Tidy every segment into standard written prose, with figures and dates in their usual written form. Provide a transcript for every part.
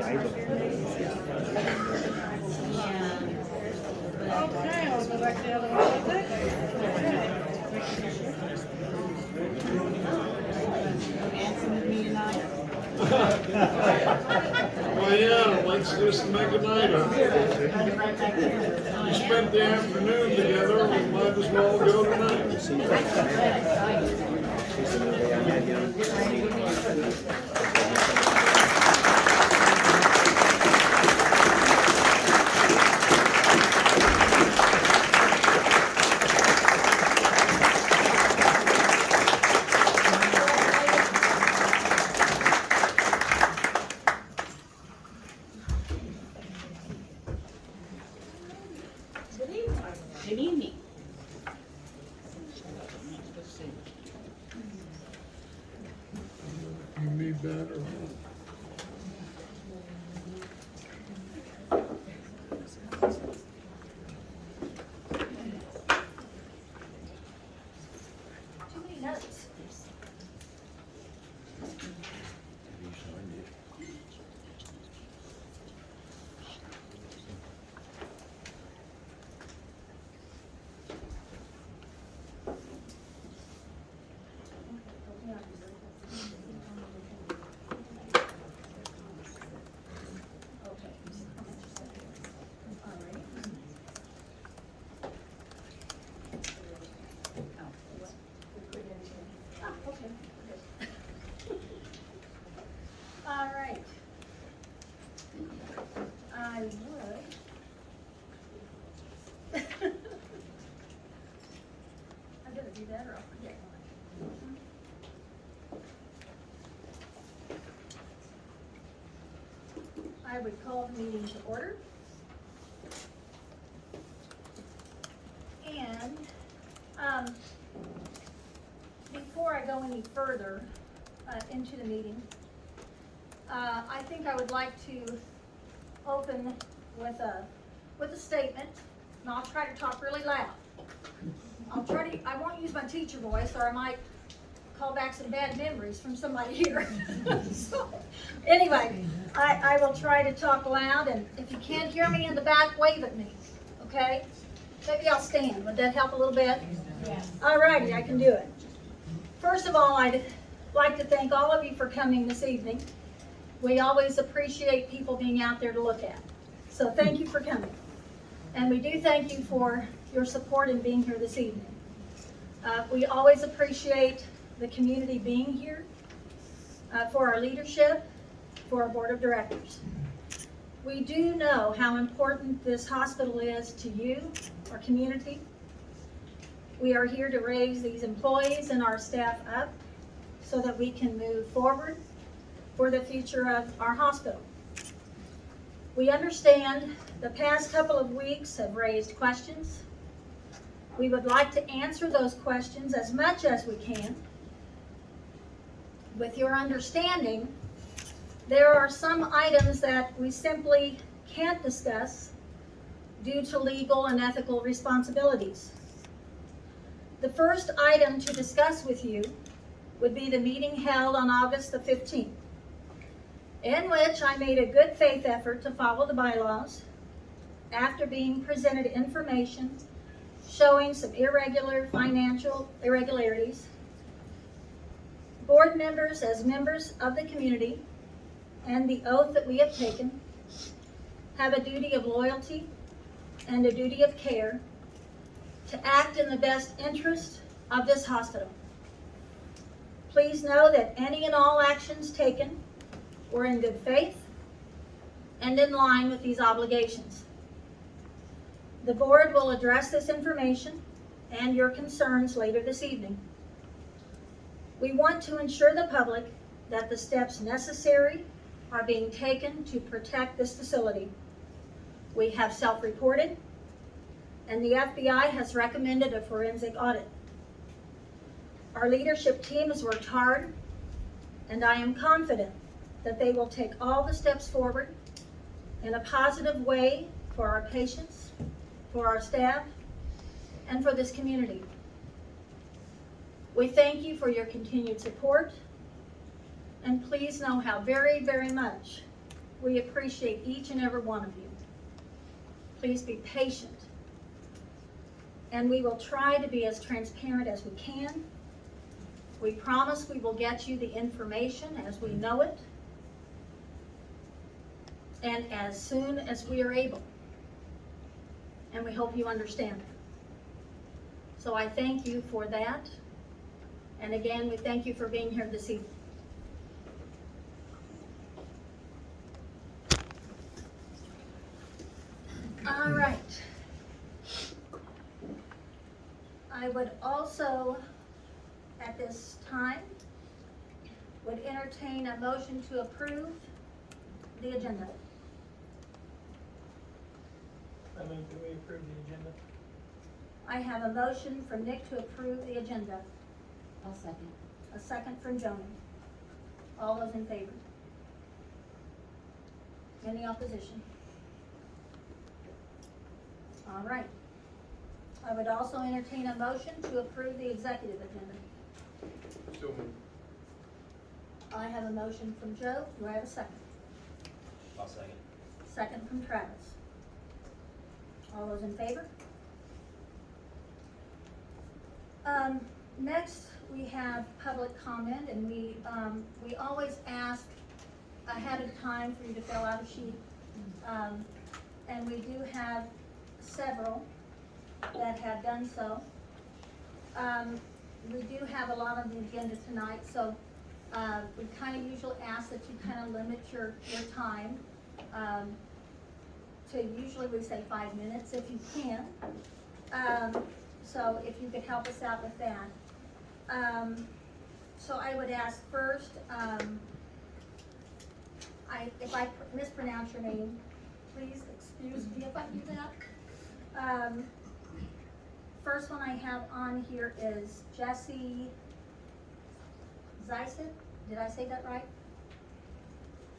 Okay, I'll go back to the other one. Well, yeah, let's just make a night of it. You spent the afternoon together, we might as well go tonight. Good evening. You need that or Too many notes. All right. I would. I gotta do that or I'll forget. I would call the meeting to order. And, before I go any further, into the meeting, I think I would like to open with a statement, and I'll try to talk really loud. I won't use my teacher voice, or I might call back some bad memories from somebody here. So, anyway, I will try to talk loud, and if you can't hear me in the back, wave at me, okay? Maybe I'll stand. Would that help a little bit? Yeah. All righty, I can do it. First of all, I'd like to thank all of you for coming this evening. We always appreciate people being out there to look at. So thank you for coming. And we do thank you for your support in being here this evening. We always appreciate the community being here, for our leadership, for our board of directors. We do know how important this hospital is to you, our community. We are here to raise these employees and our staff up so that we can move forward for the future of our hospital. We understand the past couple of weeks have raised questions. We would like to answer those questions as much as we can. With your understanding, there are some items that we simply can't discuss due to legal and ethical responsibilities. The first item to discuss with you would be the meeting held on August the 15th, in which I made a good faith effort to follow the bylaws after being presented information showing some irregular financial irregularities. Board members, as members of the community, and the oath that we have taken, have a duty of loyalty and a duty of care to act in the best interest of this hospital. Please know that any and all actions taken were in good faith and in line with these obligations. The board will address this information and your concerns later this evening. We want to ensure the public that the steps necessary are being taken to protect this facility. We have self-reported, and the FBI has recommended a forensic audit. Our leadership team has worked hard, and I am confident that they will take all the steps forward in a positive way for our patients, for our staff, and for this community. We thank you for your continued support, and please know how very, very much We appreciate each and every one of you. Please be patient. And we will try to be as transparent as we can. We promise we will get you the information as we know it and as soon as we are able. And we hope you understand that. So I thank you for that. And again, we thank you for being here this evening. All right. I would also, at this time, would entertain a motion to approve the agenda. I move that we approve the agenda. I have a motion from Nick to approve the agenda. I'll second. A second from Joni. All those in favor? Any opposition? All right. I would also entertain a motion to approve the executive agenda. So moved. I have a motion from Joe. Do I have a second? I'll second. Second from Travis. All those in favor? Next, we have public comment, and we always ask ahead of time for you to fill out a sheet. And we do have several that have done so. We do have a lot on the agenda tonight, so we kind of usually ask that you kind of limit your time to usually we say 5 minutes if you can. So if you could help us out with that. So I would ask first, if I mispronounce your name, please excuse me if I do that. First one I have on here is Jesse Zeisig. Did I say that right?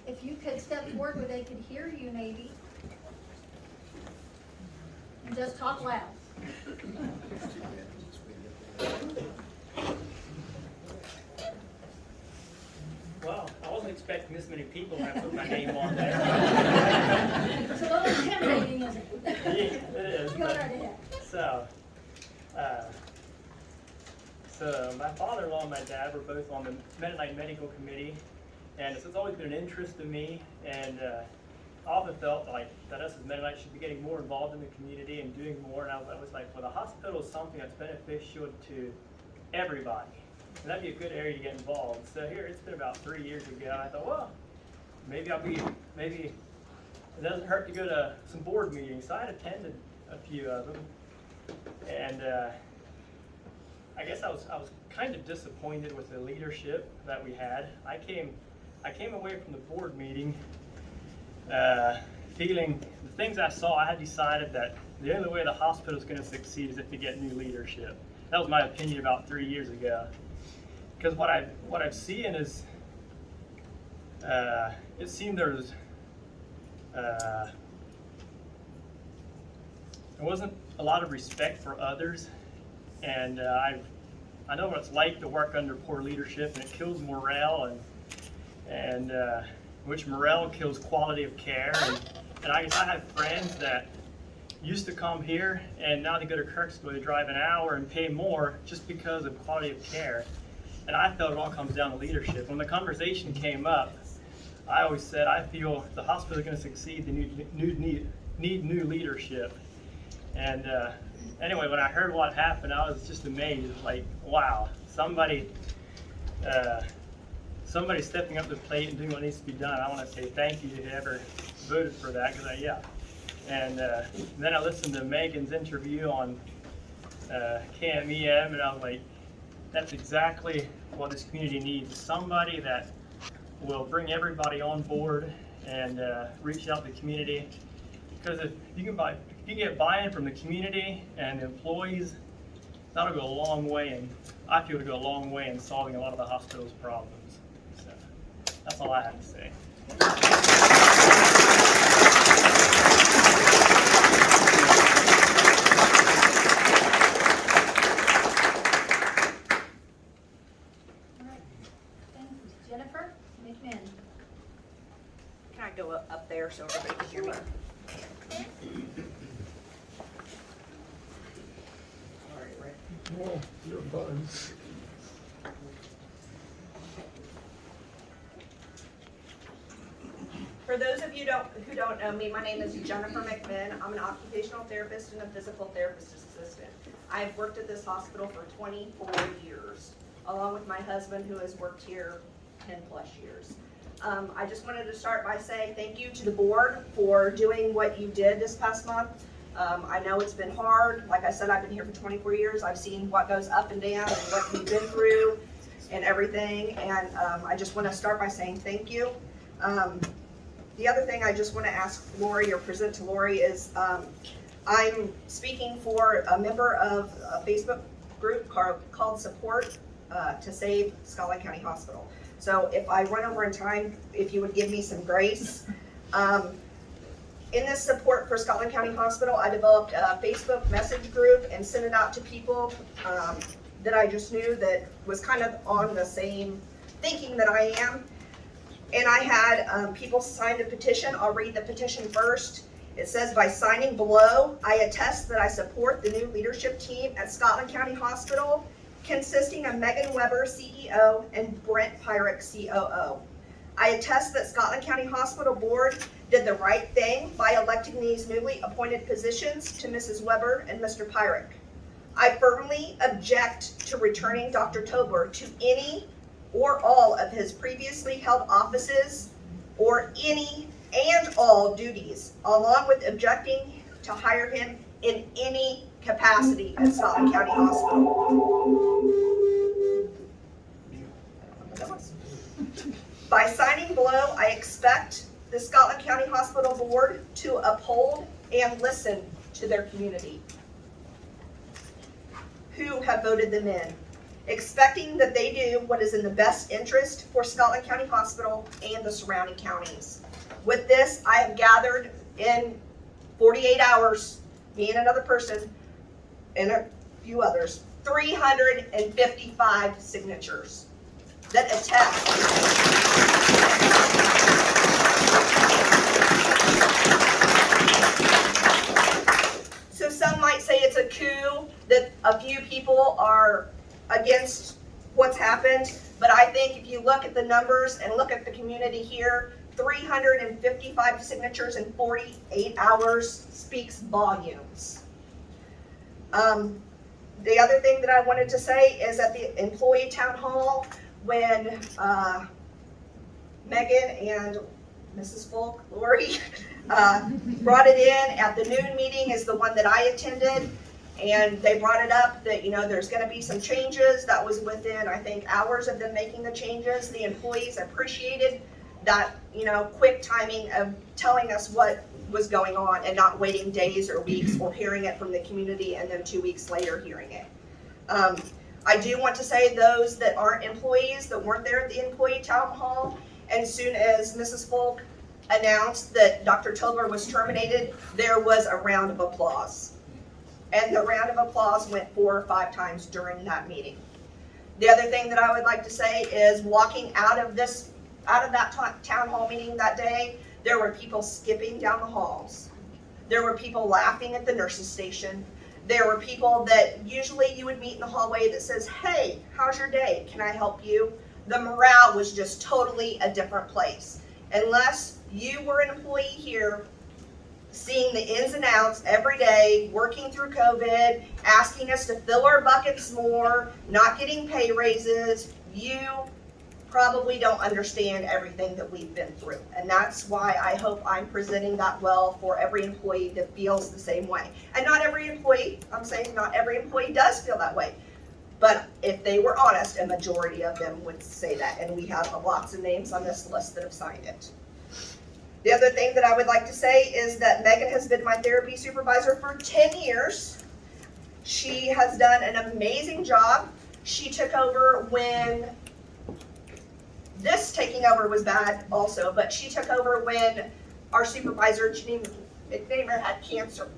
If you could step forward where they could hear you maybe. And just talk loud. Well, I wasn't expecting this many people when I put my name on there. It's a little intimidating, isn't it? Yeah, it is. Go right ahead. So my father-in-law and my dad were both on the Mennonite Medical Committee, and it's always been an interest to me, and I often felt like that us as Mennonites should be getting more involved in the community and doing more, and I was like, well, the hospital is something that's beneficial to everybody, and that'd be a good area to get involved. So here, it's been about 3 years ago, and I thought, well, maybe it doesn't hurt to go to some board meetings. So I had attended a few of them, and I guess I was kind of disappointed with the leadership that we had. I came away from the board meeting feeling the things I saw. I had decided that the only way the hospital is going to succeed is if we get new leadership. That was my opinion about 3 years ago. Because what I've seen is it seemed there wasn't a lot of respect for others, and I know what it's like to work under poor leadership, and it kills morale, and which morale kills quality of care. And I guess I have friends that used to come here, and now they go to Kirksville, they drive an hour and pay more just because of quality of care. And I felt it all comes down to leadership. When the conversation came up, I always said, I feel the hospital is going to succeed, they need new leadership. And anyway, when I heard what happened, I was just amazed. Like, wow, somebody stepping up to the plate and doing what needs to be done. I want to say thank you to whoever voted for that, because And then I listened to Megan's interview on KMEM, and I was like, that's exactly what this community needs. Somebody that will bring everybody on board and reach out to the community. Because if you can get buy-in from the community and the employees, that'll go a long way, and I feel it'll go a long way in solving a lot of the hospital's problems. So that's all I have to say. All right. Thank you. Jennifer Mcmahon. Can I go up there so everybody can hear me? All right, right. Well, you're fine. For those of you who don't know me, my name is Jennifer Mcmahon. I'm an occupational therapist and a physical therapist assistant. I've worked at this hospital for 24 years, along with my husband who has worked here 10 plus years. I just wanted to start by saying thank you to the board for doing what you did this past month. I know it's been hard. Like I said, I've been here for 24 years. I've seen what goes up and down and what we've been through and everything. And I just want to start by saying thank you. The other thing I just want to ask Lori or present to Lori is I'm speaking for a member of a Facebook group called Support to Save Scholar County Hospital. So if I run over in time, if you would give me some grace. In this support for Scotland County Hospital, I developed a Facebook message group and sent it out to people that I just knew that was kind of on the same thinking that I am. And I had people sign a petition. I'll read the petition first. It says, by signing below, I attest that I support the new leadership team at Scotland County Hospital, consisting of Megan Weber, CEO, and Brent Pyrick, COO. I attest that Scotland County Hospital Board did the right thing by electing these newly appointed positions to Mrs. Weber and Mr. Pyrick. I firmly object to returning Dr. Tobler to any or all of his previously held offices or any and all duties, along with objecting to hire him in any capacity at Scotland County Hospital. By signing below, I expect the Scotland County Hospital Board to uphold and listen to their community, who have voted them in, expecting that they do what is in the best interest for Scotland County Hospital and the surrounding counties. With this, I have gathered in 48 hours, me and another person, and a few others, 355 signatures that attest. So some might say it's a coup that a few people are against what's happened, but I think if you look at the numbers and look at the community here, 355 signatures in 48 hours speaks volumes. The other thing that I wanted to say is at the employee town hall, when Megan and Mrs. Folk, Lori, brought it in at the noon meeting is the one that I attended. And they brought it up that, you know, there's going to be some changes. That was within, I think, hours of them making the changes. The employees appreciated that, you know, quick timing of telling us what was going on and not waiting days or weeks or hearing it from the community and then 2 weeks later hearing it. I do want to say those that aren't employees, that weren't there at the employee town hall, and as soon as Mrs. Folk announced that Dr. Tobler was terminated, there was a round of applause. And the round of applause went 4 or 5 times during that meeting. The other thing that I would like to say is walking out of that town hall meeting that day, there were people skipping down the halls. There were people laughing at the nurse's station. There were people that usually you would meet in the hallway that says, hey, how's your day? Can I help you? The morale was just totally a different place. Unless you were an employee here, seeing the ins and outs every day, working through COVID, asking us to fill our buckets more, not getting pay raises, you probably don't understand everything that we've been through. And that's why I hope I'm presenting that well for every employee that feels the same way. And not every employee, I'm saying not every employee does feel that way. But if they were honest, a majority of them would say that. And we have lots of names on this list that have signed it. The other thing that I would like to say is that Megan has been my therapy supervisor for 10 years. She has done an amazing job. She took over when this taking over was bad also, but she took over when our supervisor, Janine McMahon, had cancer.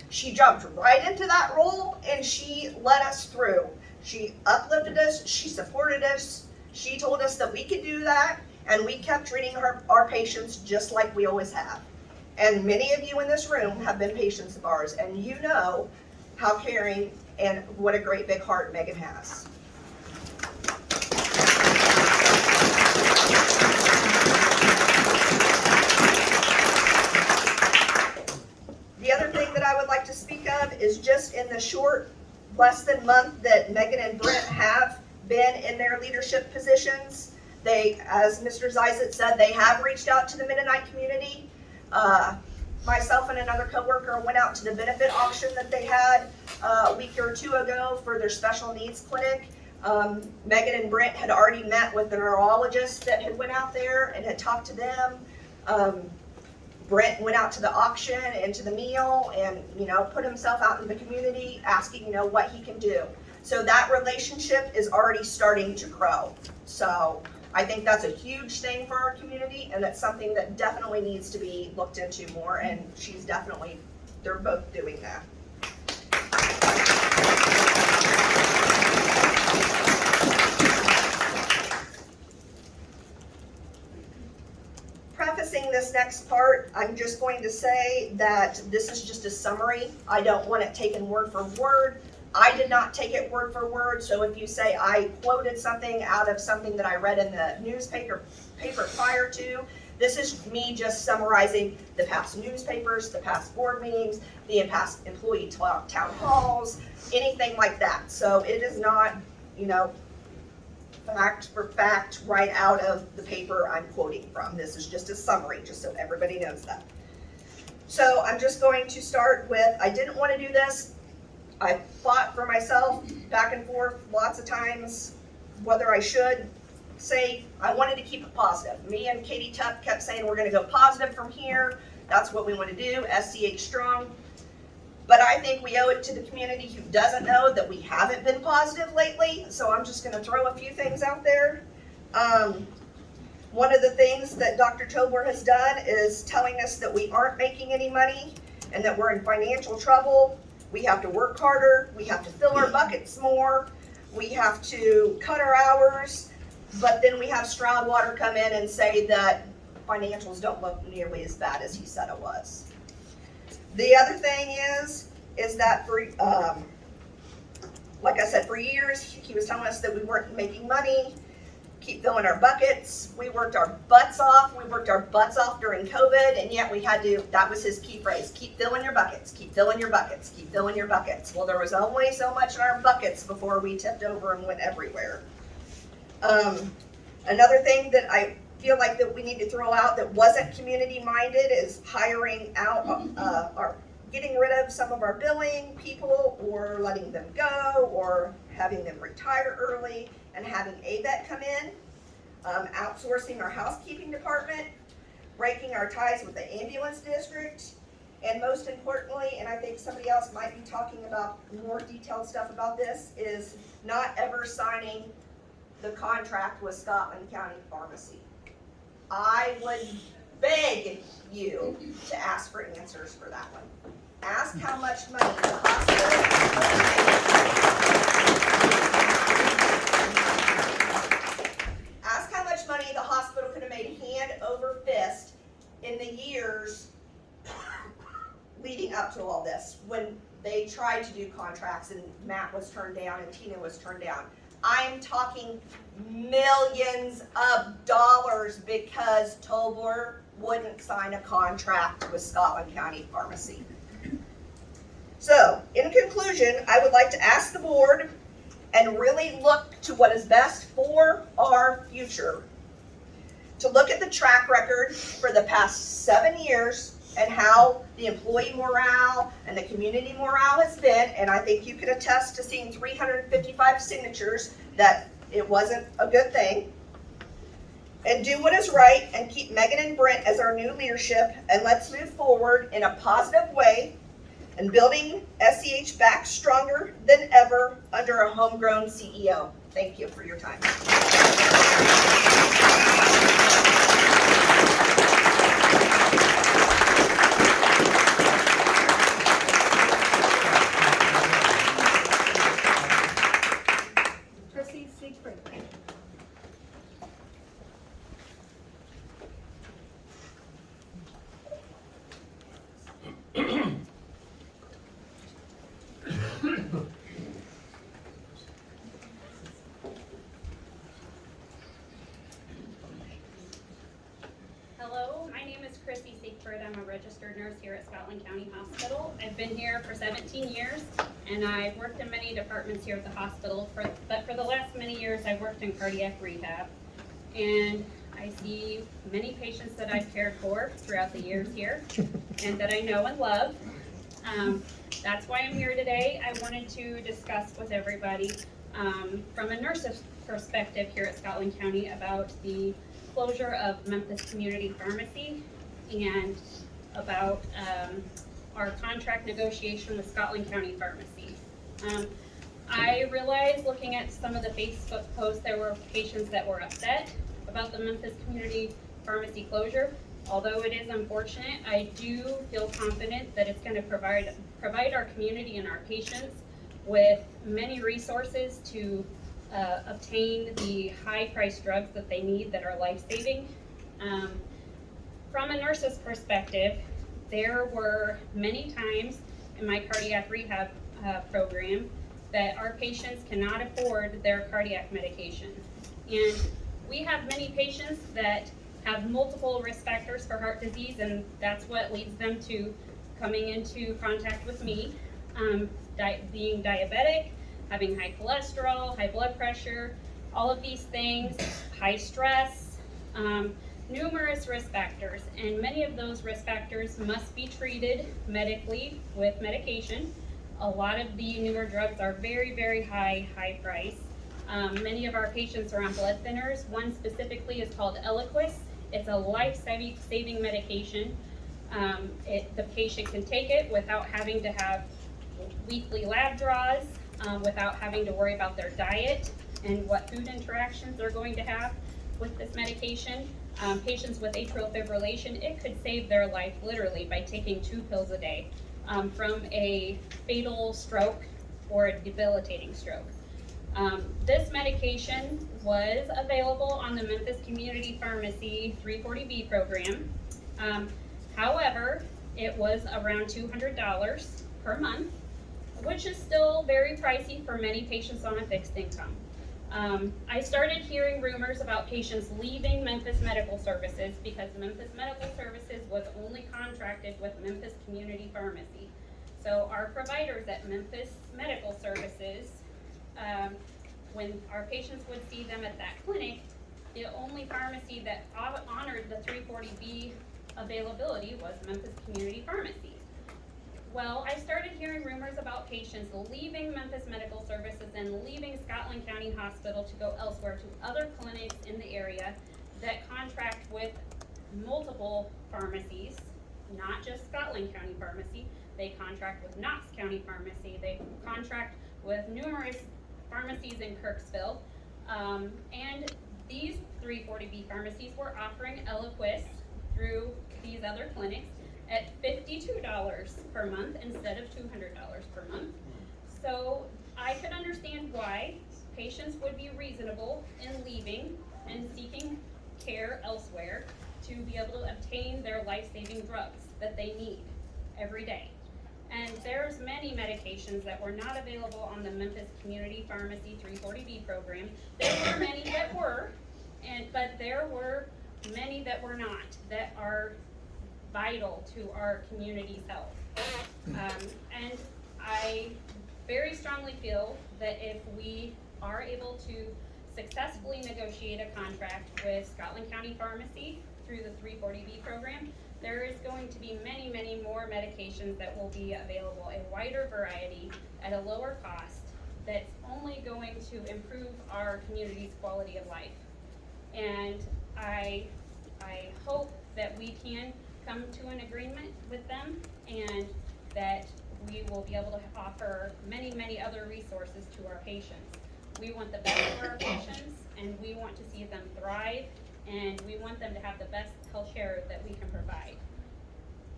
She jumped right into that role and she led us through. She uplifted us, she supported us, she told us that we could do that, and we kept treating our patients just like we always have. And many of you in this room have been patients of ours, and you know how caring and what a great big heart Megan has. The other thing that I would like to speak of is just in the short, less than month that Megan and Brent have been in their leadership positions, they, as Mr. Zizet said, they have reached out to the Mennonite community. Myself and another coworker went out to the benefit auction that they had a week or two ago for their special needs clinic. Megan and Brent had already met with the neurologist that had went out there and had talked to them. Brent went out to the auction and to the meal and, put himself out in the community asking, what he can do. So that relationship is already starting to grow. So I think that's a huge thing for our community, and that's something that definitely needs to be looked into more, and they're both doing that. Prefacing this next part, I'm just going to say that this is just a summary. I don't want it taken word for word. I did not take it word for word, so if you say I quoted something out of something that I read in the newspaper prior to, this is me just summarizing the past newspapers, the past board meetings, the past employee town halls, anything like that. So it is not, fact for fact right out of the paper I'm quoting from. This is just a summary, just so everybody knows that. So I'm just going to start with, I didn't want to do this. I fought for myself back and forth lots of times whether I should say. I wanted to keep it positive. Me and Katie Tuck kept saying we're going to go positive from here. That's what we want to do, SCH strong. But I think we owe it to the community who doesn't know that we haven't been positive lately. So I'm just going to throw a few things out there. One of the things that Dr. Tobler has done is telling us that we aren't making any money and that we're in financial trouble. We have to work harder, we have to fill our buckets more, we have to cut our hours, but then we have Stroudwater come in and say that financials don't look nearly as bad as he said it was. The other thing is that for, like I said, for years, he was telling us that we weren't making money, keep filling our buckets. We worked our butts off. We worked our butts off during COVID, and yet we had to, that was his key phrase, keep filling your buckets, keep filling your buckets, keep filling your buckets. Well, there was only so much in our buckets before we tipped over and went everywhere. Another thing that I feel like that we need to throw out that wasn't community-minded is hiring out, or getting rid of some of our billing people, or letting them go, or having them retire early, and having ABET come in, outsourcing our housekeeping department, breaking our ties with the ambulance district, and most importantly, and I think somebody else might be talking about more detailed stuff about this, is not ever signing the contract with Scotland County Pharmacy. I would beg you to ask for answers for that one. Ask how much money the hospital could have made hand over fist in the years leading up to all this, when they tried to do contracts and Matt was turned down and Tina was turned down. I'm talking millions of dollars because Tobler wouldn't sign a contract with Scotland County Pharmacy. So, in conclusion, I would like to ask the board and really look to what is best for our future, to look at the track record for the past 7 years and how the employee morale and the community morale has been, and I think you can attest to seeing 355 signatures that it wasn't a good thing, and do what is right and keep Megan and Brent as our new leadership, and let's move forward in a positive way and building SCH back stronger than ever under a homegrown CEO. Thank you for your time. name is Chrissy Siegfried. I'm a registered nurse here at Scotland County Hospital. I've been here for 17 years, and I've worked in many departments here at the hospital, but for the last many years, I've worked in cardiac rehab. And I see many patients that I've cared for throughout the years here, and that I know and love. That's why I'm here today. I wanted to discuss with everybody from a nurse's perspective here at Scotland County about the closure of Memphis Community Pharmacy and about our contract negotiation with Scotland County Pharmacy. I realized looking at some of the Facebook posts, there were patients that were upset about the Memphis Community Pharmacy closure. Although it is unfortunate, I do feel confident that it's going to provide our community and our patients with many resources to obtain the high-priced drugs that they need that are life-saving. From a nurse's perspective, there were many times in my cardiac rehab program that our patients cannot afford their cardiac medication. And we have many patients that have multiple risk factors for heart disease, and that's what leads them to coming into contact with me. Being diabetic, having high cholesterol, high blood pressure, all of these things, high stress, numerous risk factors, and many of those risk factors must be treated medically with medication. A lot of the newer drugs are very, very high price. Many of our patients are on blood thinners. One specifically is called Eliquis. It's a life-saving medication. The patient can take it without having to have weekly lab draws, without having to worry about their diet and what food interactions they're going to have with this medication. Patients with atrial fibrillation, it could save their life literally by taking 2 pills a day from a fatal stroke or a debilitating stroke. This medication was available on the Memphis Community Pharmacy 340B program. However, it was around $200 per month, which is still very pricey for many patients on a fixed income. I started hearing rumors about patients leaving Memphis Medical Services because Memphis Medical Services was only contracted with Memphis Community Pharmacy. So our providers at Memphis Medical Services, when our patients would see them at that clinic, the only pharmacy that honored the 340B availability was Memphis Community Pharmacy. Well, I started hearing rumors about patients leaving Memphis Medical Services and leaving Scotland County Hospital to go elsewhere to other clinics in the area that contract with multiple pharmacies, not just Scotland County Pharmacy. They contract with Knox County Pharmacy. They contract with numerous pharmacies in Kirksville. And these 340B pharmacies were offering Eliquis through these other clinics at $52 per month instead of $200 per month. So I could understand why patients would be reasonable in leaving and seeking care elsewhere to be able to obtain their life-saving drugs that they need every day. And there's many medications that were not available on the Memphis Community Pharmacy 340B program. There were many that were, but there were many that were not, that are vital to our community's health. And I very strongly feel that if we are able to successfully negotiate a contract with Scotland County Pharmacy through the 340B program, there is going to be many, many more medications that will be available, a wider variety at a lower cost that's only going to improve our community's quality of life. And I hope that we can come to an agreement with them and that we will be able to offer many, many other resources to our patients. We want the best for our patients, and we want to see them thrive, and we want them to have the best health care that we can provide.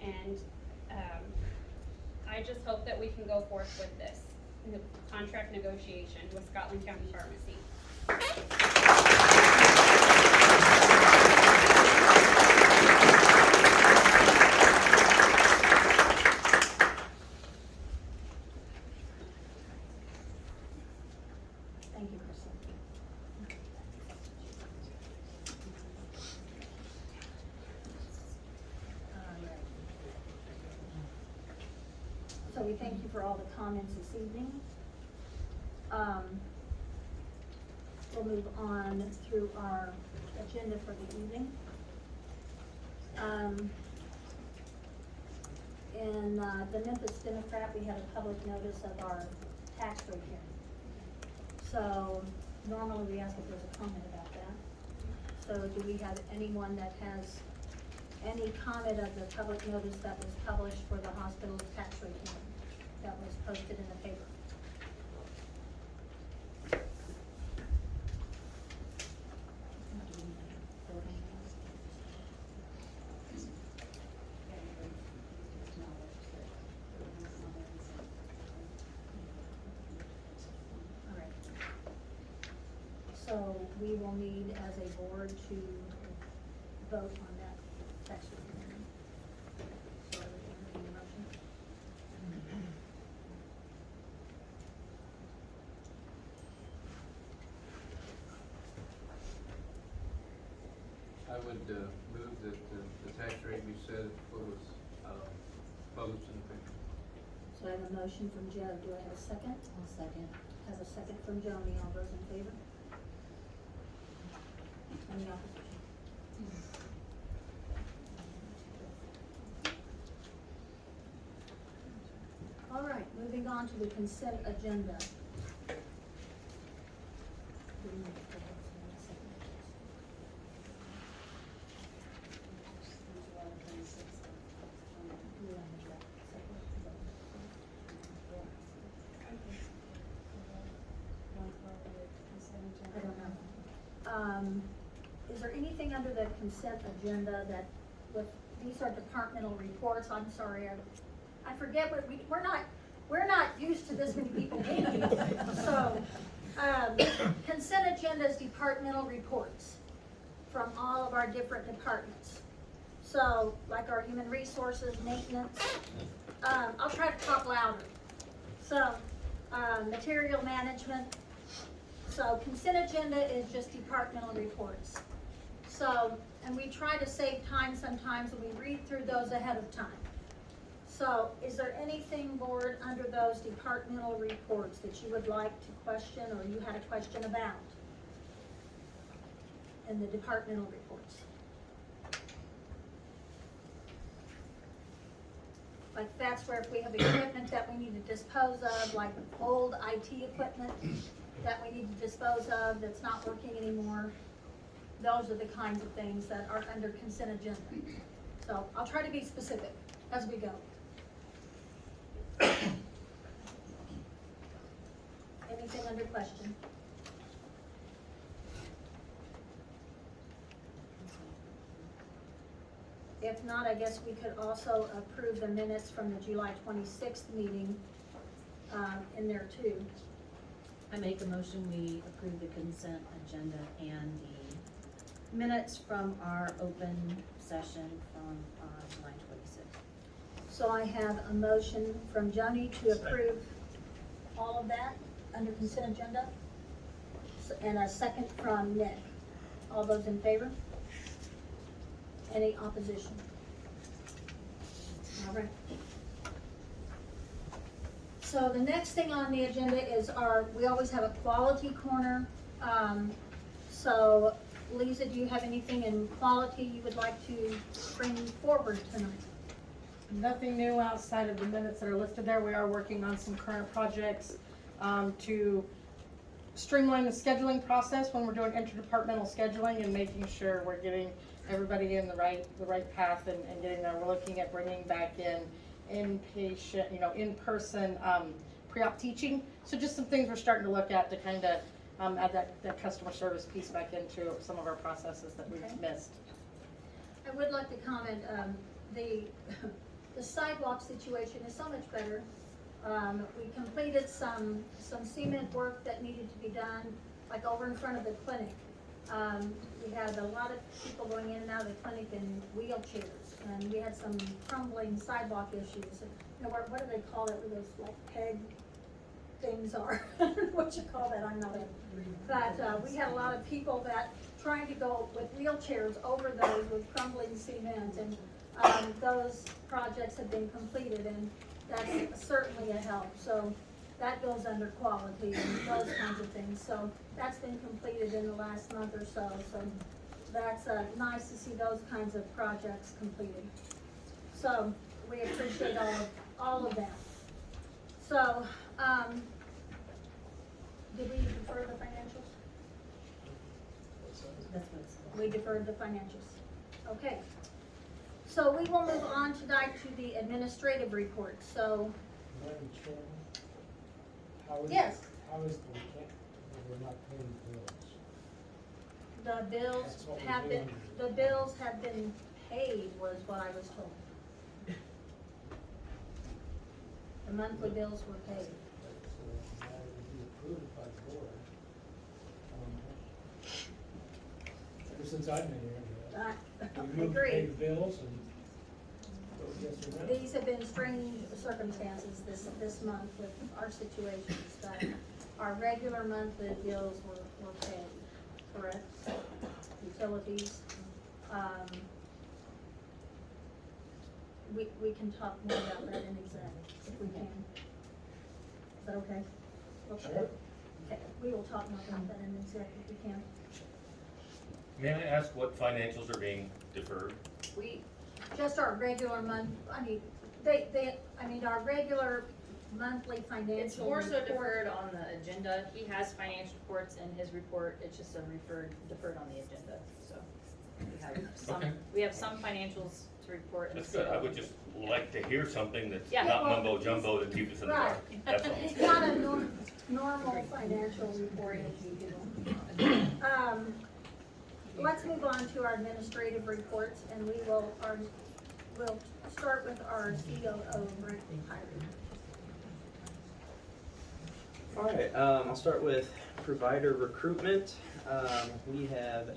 And I just hope that we can go forth with this contract negotiation with Scotland County Pharmacy. Thank you, Crystal. we thank you for all the comments this evening. We'll move on through our agenda for the evening. In the Memphis Democrat, we had a public notice of our tax rate hearing. So normally we ask if there's a comment about that. So do we have anyone that has any comment of the public notice that was published for the hospital's tax rate hearing that was posted in the paper? All right. So we will need as a board to vote on that tax rate hearing. So I would entertain a motion. I would move that the tax rate be set what was published in the paper. So I have a motion from Joe. Do I have a second? I'll second. Have a second from Joni. All those in favor? Any opposition? All right, moving on to the consent agenda. I don't know. Is there anything under the consent agenda that, these are departmental reports, I'm sorry, I forget what we're not used to this many people meeting. So, consent agenda is departmental reports from all of our different departments. So, like our human resources, maintenance, I'll try to talk louder. So, material management. So consent agenda is just departmental reports. So, and we try to save time sometimes when we read through those ahead of time. So is there anything, board, under those departmental reports that you would like to question or you had a question about in the departmental reports? Like that's where if we have equipment that we need to dispose of, like old IT equipment that we need to dispose of that's not working anymore, those are the kinds of things that are under consent agenda. So I'll try to be specific as we go. Anything under question? If not, I guess we could also approve the minutes from the July 26th meeting in there too. I make a motion, we approve the consent agenda and the minutes from our open session from July 26th. So I have a motion from Joni to approve all of that under consent agenda, and a second from Nick. All those in favor? Any opposition? All right. So the next thing on the agenda is we always have a quality corner. So Lisa, do you have anything in quality you would like to bring forward tonight? Nothing new outside of the minutes that are listed there. We are working on some current projects to streamline the scheduling process when we're doing interdepartmental scheduling and making sure we're getting everybody in the right path and getting there. We're looking at bringing back inpatient, in-person pre-op teaching. So just some things we're starting to look at to kind of add that customer service piece back into some of our processes that we've missed. I would like to comment, the sidewalk situation is so much better. We completed some cement work that needed to be done, like over in front of the clinic. We had a lot of people going in and out of the clinic in wheelchairs, and we had some crumbling sidewalk issues. What do they call it, where those like peg things are? I don't know what you call that, I'm not a, but we had a lot of people that trying to go with wheelchairs over those with crumbling cement, and those projects have been completed, and that's certainly a help. So that goes under quality and those kinds of things. So that's been completed in the last month or so. So that's nice to see those kinds of projects completed. So we appreciate all of that. So, did we defer the financials? That's what it's. We deferred the financials. Okay. So we will move on tonight to the administrative report. So, Madam Chairman, how is, yes, how is we're not paying bills? the bills That's what we're have been, doing. the bills have been paid was what I was told. The monthly bills were paid. That's a matter to be approved by the board. Ever since I've been here, I we moved to pay agree. the bills and yes or no. These have been strange circumstances this month with our situations, but our regular monthly bills were paid, correct? Utilities. We can talk more about that in exec, if we can. Is that okay? Okay. Sure. Okay, we will talk more about that in exec if we can. May I ask what financials are being deferred? Just our regular month, I mean, our regular monthly financial. It's more so report. deferred on the agenda. He has financial reports in his report. It's just deferred on the agenda, so. Okay. We have some financials to report. That's good. I would just like to hear something that's Yeah. not mumbo jumbo to keep us in the dark. Right. That's all. It's not a normal financial report as usual. Let's move on to our administrative reports, and we'll start with our COO, Brent Hyden. All right, I'll start with provider recruitment. We have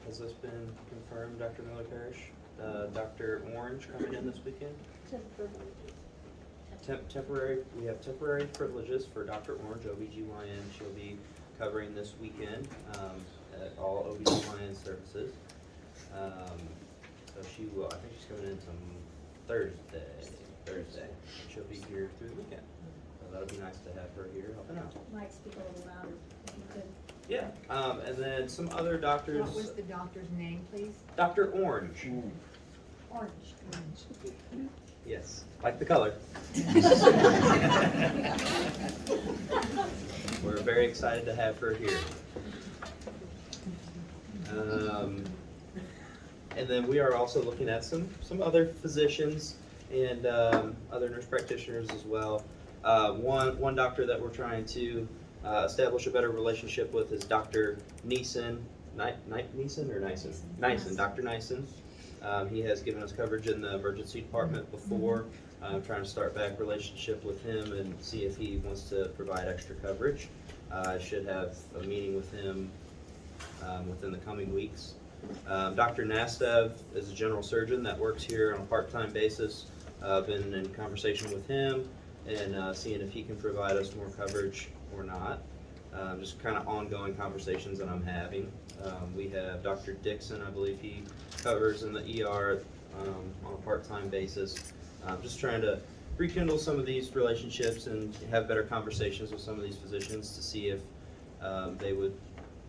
has this been confirmed, Dr. Miller Parrish? Dr. Orange coming in this weekend? Temporary, we have temporary privileges for Dr. Orange, OBGYN. She'll be covering this weekend at all OBGYN services. So she will, I think she's coming in Thursday. She'll be here through the weekend. So that'll be nice to have her here helping out. Might speak a little louder if you could. Yeah, and then some other doctors. What was the doctor's name, please? Dr. Orange. Orange. Yes, like the color. We're very excited to have her here. And then we are also looking at some other physicians and other nurse practitioners as well. One doctor that we're trying to establish a better relationship with is Dr. Neeson. Neeson or Nyson? Nyson, Dr. Nyson. He has given us coverage in the emergency department before. I'm trying to start back relationship with him and see if he wants to provide extra coverage. I should have a meeting with him within the coming weeks. Dr. Nastev is a general surgeon that works here on a part-time basis. Been in conversation with him and seeing if he can provide us more coverage or not. Just kind of ongoing conversations that I'm having. We have Dr. Dixon, I believe he covers in the ER on a part-time basis. Just trying to rekindle some of these relationships and have better conversations with some of these physicians to see if they would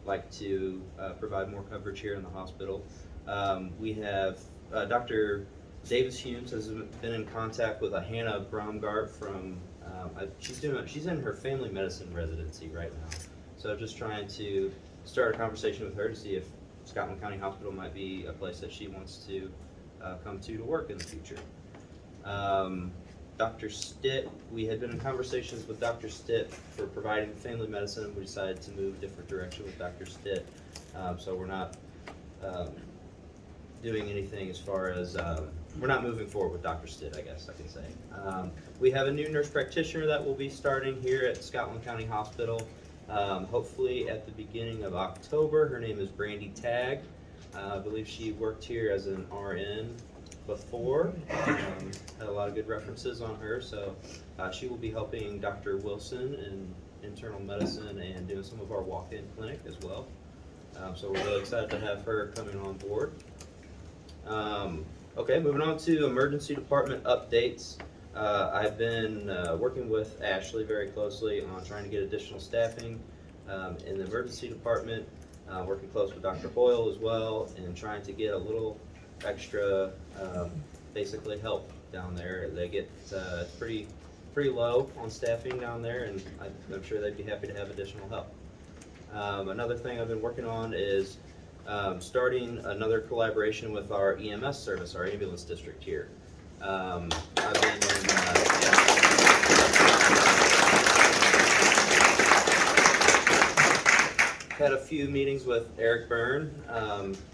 like to provide more coverage here in the hospital. We have Dr. Davis Humes has been in contact with a Hannah Bromgart from, she's in her family medicine residency right now. So just trying to start a conversation with her to see if Scotland County Hospital might be a place that she wants to come to work in the future. Dr. Stitt, we had been in conversations with Dr. Stitt for providing family medicine. We decided to move a different direction with Dr. Stitt. So we're not doing anything as far as, we're not moving forward with Dr. Stitt, I guess I can say. We have a new nurse practitioner that will be starting here at Scotland County Hospital, hopefully at the beginning of October. Her name is Brandy Tagg. I believe she worked here as an RN before. Had a lot of good references on her, so she will be helping Dr. Wilson in internal medicine and doing some of our walk-in clinic as well. So we're really excited to have her coming on board. Okay, moving on to emergency department updates. I've been working with Ashley very closely on trying to get additional staffing in the emergency department, working close with Dr. Boyle as well, and trying to get a little extra, basically help down there. They get pretty low on staffing down there, and I'm sure they'd be happy to have additional help. Another thing I've been working on is starting another collaboration with our EMS service, our ambulance district here. I've been had a few meetings with Eric Byrne.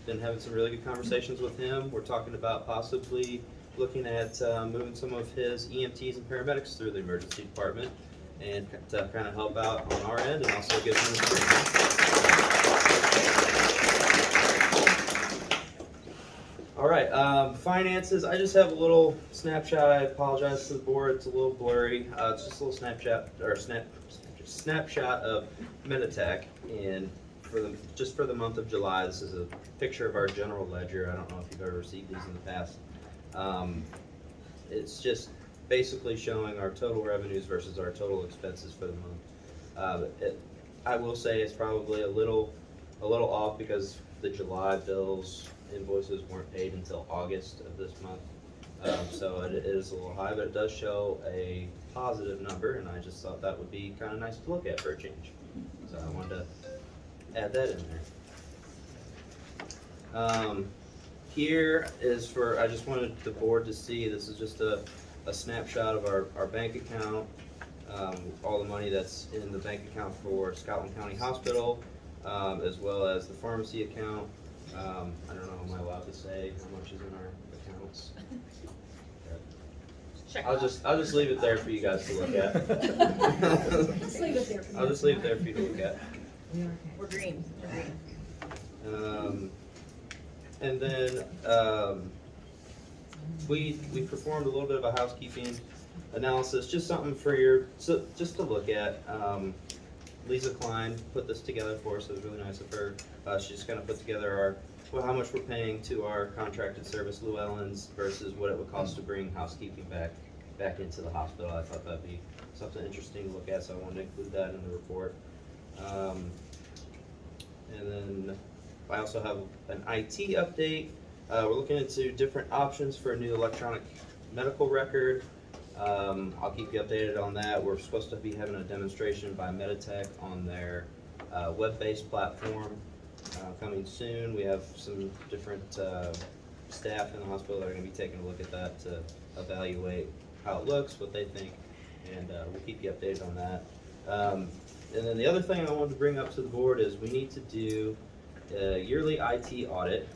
Been having some really good conversations with him. We're talking about possibly looking at moving some of his EMTs and paramedics through the emergency department, and to kind of help out on our end and also give them a All right, finances, I just have a little snapshot. I apologize to the board, it's a little blurry. It's just a little snapshot of Meditech, and just for the month of July, this is a picture of our general ledger. I don't know if you've ever received these in the past. It's just basically showing our total revenues versus our total expenses for the month. I will say it's probably a little off because the July invoices weren't paid until August of this month. So it is a little high, but it does show a positive number, and I just thought that would be kind of nice to look at for a change. So I wanted to add that in there. Here is I just wanted the board to see, this is just a snapshot of our bank account, all the money that's in the bank account for Scotland County Hospital, as well as the pharmacy account. I don't know, am I allowed to say how much is in our accounts? I'll just leave it there for you guys to look at. Just leave it there. I'll just leave it there for you to look at. We're green. And then we performed a little bit of a housekeeping analysis, just something for just to look at. Lisa Klein put this together for us. It was really nice of her. She just kind of put together how much we're paying to our contracted service, Llewellyn's, versus what it would cost to bring housekeeping back into the hospital. I thought that'd be something interesting to look at, so I wanted to include that in the report. And then I also have an IT update. We're looking into different options for a new electronic medical record. I'll keep you updated on that. We're supposed to be having a demonstration by Meditech on their web-based platform coming soon. We have some different staff in the hospital that are going to be taking a look at that to evaluate how it looks, what they think, and we'll keep you updated on that. And then the other thing I wanted to bring up to the board is we need to do a yearly IT audit.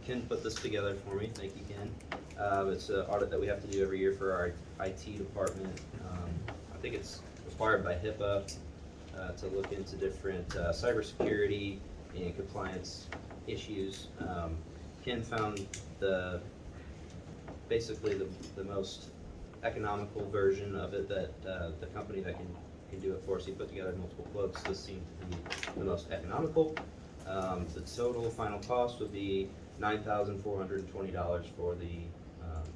Ken put this together for me. Thank you, Ken. It's an audit that we have to do every year for our IT department. I think it's required by HIPAA to look into different cybersecurity and compliance issues. Ken found basically the most economical version of it that the company that can do it for us. He put together multiple quotes. This seemed to be the most economical. The total final cost would be $9,420 for the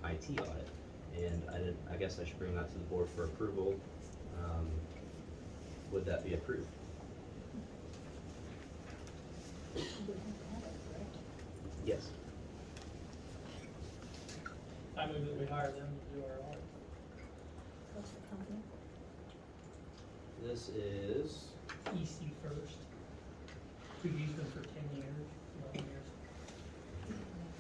IT audit, and I guess I should bring that to the board for approval. Would that be approved? Yes. I move that we hire them to do our audit. What's the company? This is EC First. We've used them for 10 years, 11 years.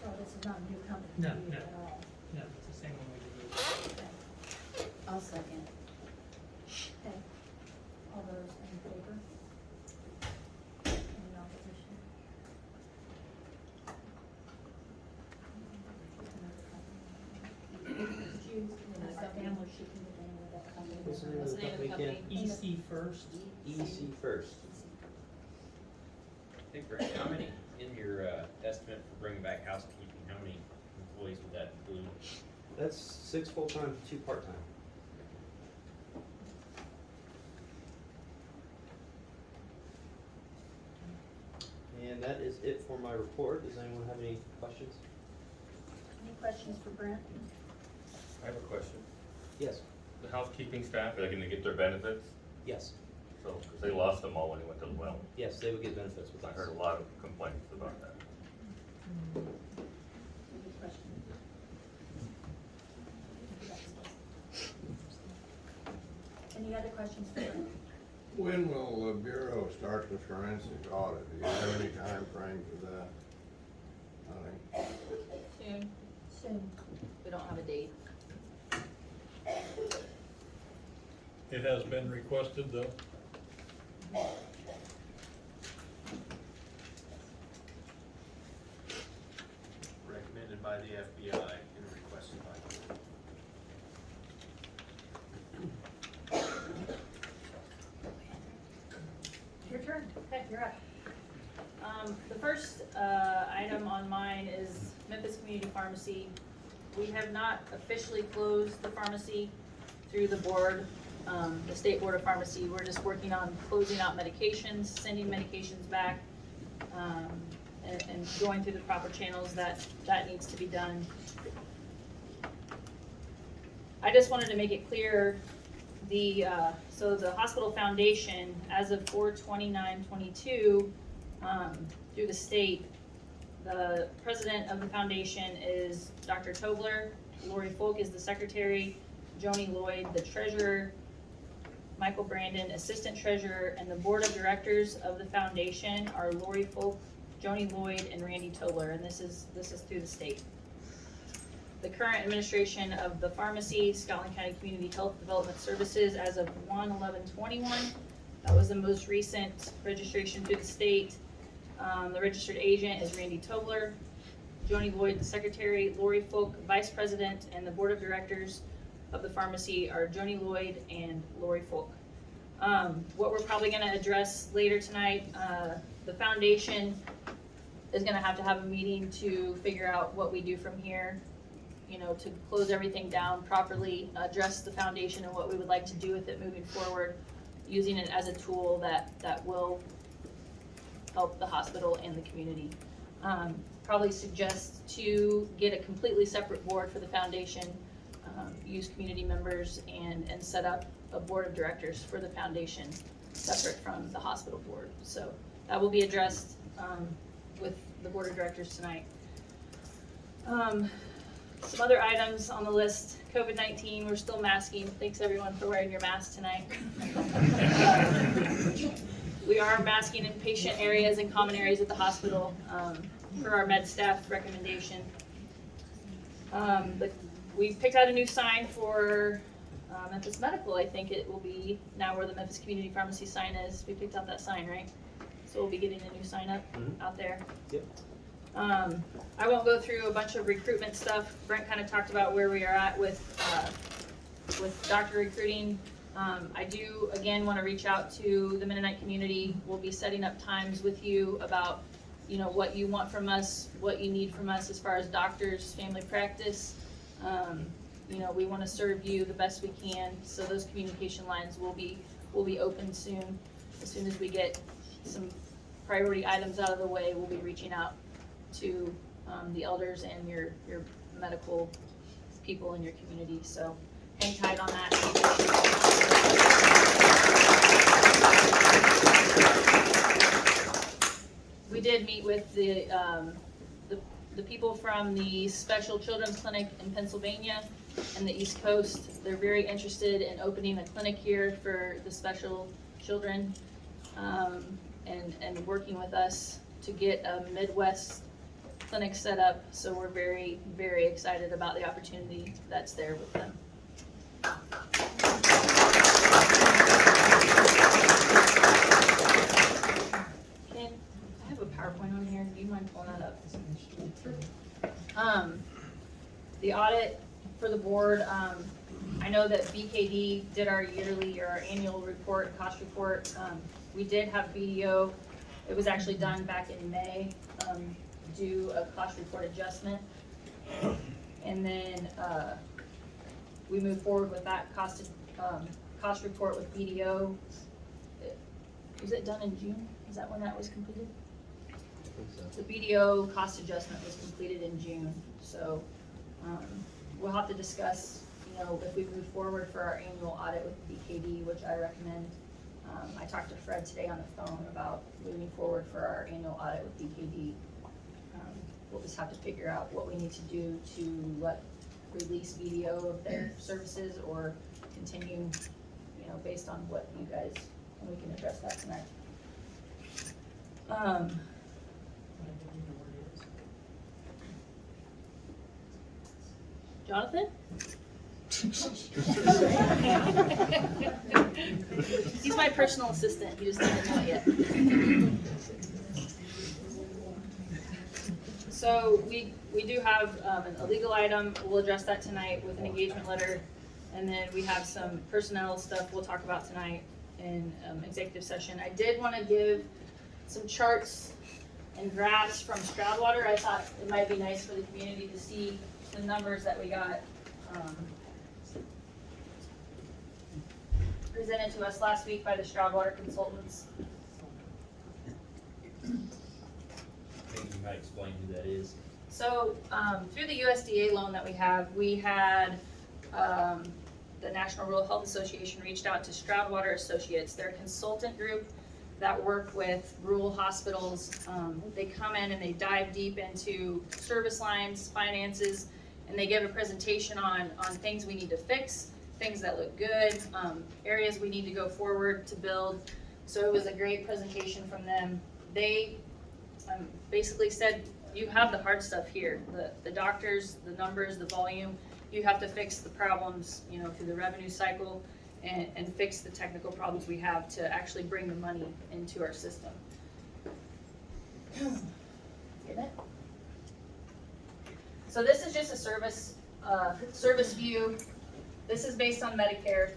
Oh, this is not a new company. No, to you no. at all. No, it's the same one we did. Okay. I'll second. Okay. All those in favor? Any opposition? What's the name What's of the the name of the company, company? Ken? EC First. EC First. Hey, Greg, how many, in your estimate for bringing back housekeeping, how many employees would that include? That's 6 full-time, 2 part-time. And that is it for my report. Does anyone have any questions? Any questions for Brent? I have a question. Yes, The housekeeping staff, are they gonna get their benefits? yes, So, because they lost them all when they went to the well. yes, they would get benefits with I us. heard a lot of complaints about that. Good question. Any other questions for Brent? When will the Bureau start the forensic audit? Do you have any time frame for that? Nothing? Soon, Soon. we don't have a date. It has been requested though? Recommended by the FBI and requested by the board. Your turn. Okay, you're up. The first, item on mine is Memphis Community Pharmacy. We have not officially closed the pharmacy through the board, the State Board of Pharmacy. We're just working on closing out medications, sending medications back, and going through the proper channels that needs to be done. I just wanted to make it clear, so the hospital foundation, as of 4/29/22, through the state, the president of the foundation is Dr. Tobler, Lori Folk is the secretary, Joni Lloyd, the treasurer, Michael Brandon, assistant treasurer, and the board of directors of the foundation are Lori Folk, Joni Lloyd, and Randy Tobler, and this is through the state. The current administration of the pharmacy, Scotland County Community Health Development Services, as of 1/11/21. That was the most recent registration through the state. The registered agent is Randy Tobler, Joni Lloyd, the secretary, Lori Folk, vice president, and the board of directors of the pharmacy are Joni Lloyd and Lori Folk. What we're probably gonna address later tonight, the foundation is gonna have to have a meeting to figure out what we do from here, to close everything down properly, address the foundation and what we would like to do with it moving forward, using it as a tool that will help the hospital and the community. Probably suggest to get a completely separate board for the foundation, use community members, and set up a board of directors for the foundation, separate from the hospital board. So that will be addressed with the board of directors tonight. Some other items on the list, COVID-19, we're still masking. Thanks everyone for wearing your mask tonight. We are masking in patient areas and common areas at the hospital, per our med staff recommendation. We picked out a new sign for Memphis Medical. I think it will be now where the Memphis Community Pharmacy sign is. We picked out that sign, right? So we'll be getting a new sign up out there. Yep. I won't go through a bunch of recruitment stuff. Brent kind of talked about where we are at with doctor recruiting. I do, again, want to reach out to the Mennonite community. We'll be setting up times with you about, what you want from us, what you need from us as far as doctors, family practice. We want to serve you the best we can, so those communication lines will be open soon. As soon as we get some priority items out of the way, we'll be reaching out to the elders and your medical people in your community. So hang tight on that. We did meet with the people from the Special Children's Clinic in Pennsylvania and the East Coast. They're very interested in opening a clinic here for the special children, and working with us to get a Midwest clinic set up. So we're very, very excited about the opportunity that's there with them. Ken, I have a PowerPoint on here. Do you mind pulling that up? The audit for the board, I know that BKD did our yearly or our annual report, cost report. We did have BDO. It was actually done back in May, do a cost report adjustment. And then we moved forward with that cost report with BDO. Was it done in June? Is that when that was completed? The BDO cost adjustment was completed in June, so we'll have to discuss you know, if we move forward for our annual audit with BKD, which I recommend. I talked to Fred today on the phone about moving forward for our annual audit with BKD. We'll just have to figure out what we need to do to release video of their services or continue, you know, based on what you guys, and we can address that tonight. Jonathan? He's my personal assistant, he just doesn't know it yet. So we do have a legal item, we'll address that tonight with an engagement letter. And then we have some personnel stuff we'll talk about tonight in executive session. I did want to give some charts and graphs from Stroudwater. I thought it might be nice for the community to see the numbers that we got presented to us last week by the Stroudwater consultants. Maybe you might explain who that is. So through the USDA loan that we had the National Rural Health Association reached out to Stroudwater Associates. They're a consultant group that work with rural hospitals. They come in and they dive deep into service lines, finances, and they give a presentation on things we need to fix, things that look good, areas we need to go forward to build. So it was a great presentation from them. They basically said, you have the hard stuff here, the doctors, the numbers, the volume. You have to fix the problems, you know, through the revenue cycle and fix the technical problems we have to actually bring the money into our system. Get it? So this is just a service view. This is based on Medicare.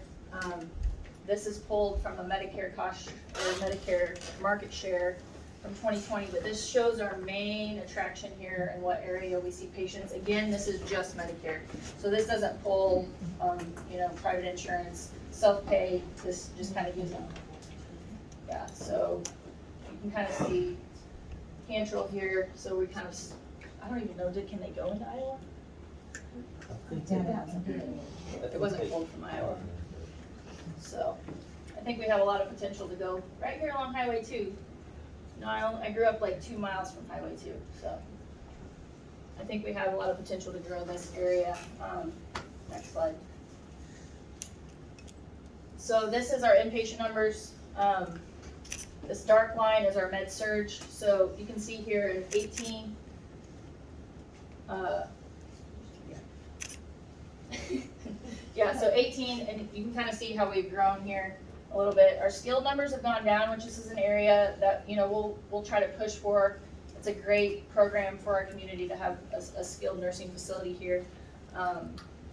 This is pulled from a Medicare cost or Medicare market share from 2020, but this shows our main attraction here and what area we see patients. Again, this is just Medicare. So this doesn't pull, you know, private insurance, self-pay. This just kind of gives them, yeah, so you can kind of see Cantrell here. So we kind of, I don't even know, can they go into Iowa? It wasn't pulled from Iowa. So I think we have a lot of potential to go right here along Highway 2. No, I grew up like 2 miles from Highway 2, so I think we have a lot of potential to grow this area. Next slide. So this is our inpatient numbers. This dark line is our med surge. So you can see here in 18, yeah, so 18, and you can kind of see how we've grown here a little bit. Our skilled numbers have gone down, which is an area that, you know, we'll try to push for. It's a great program for our community to have a skilled nursing facility here,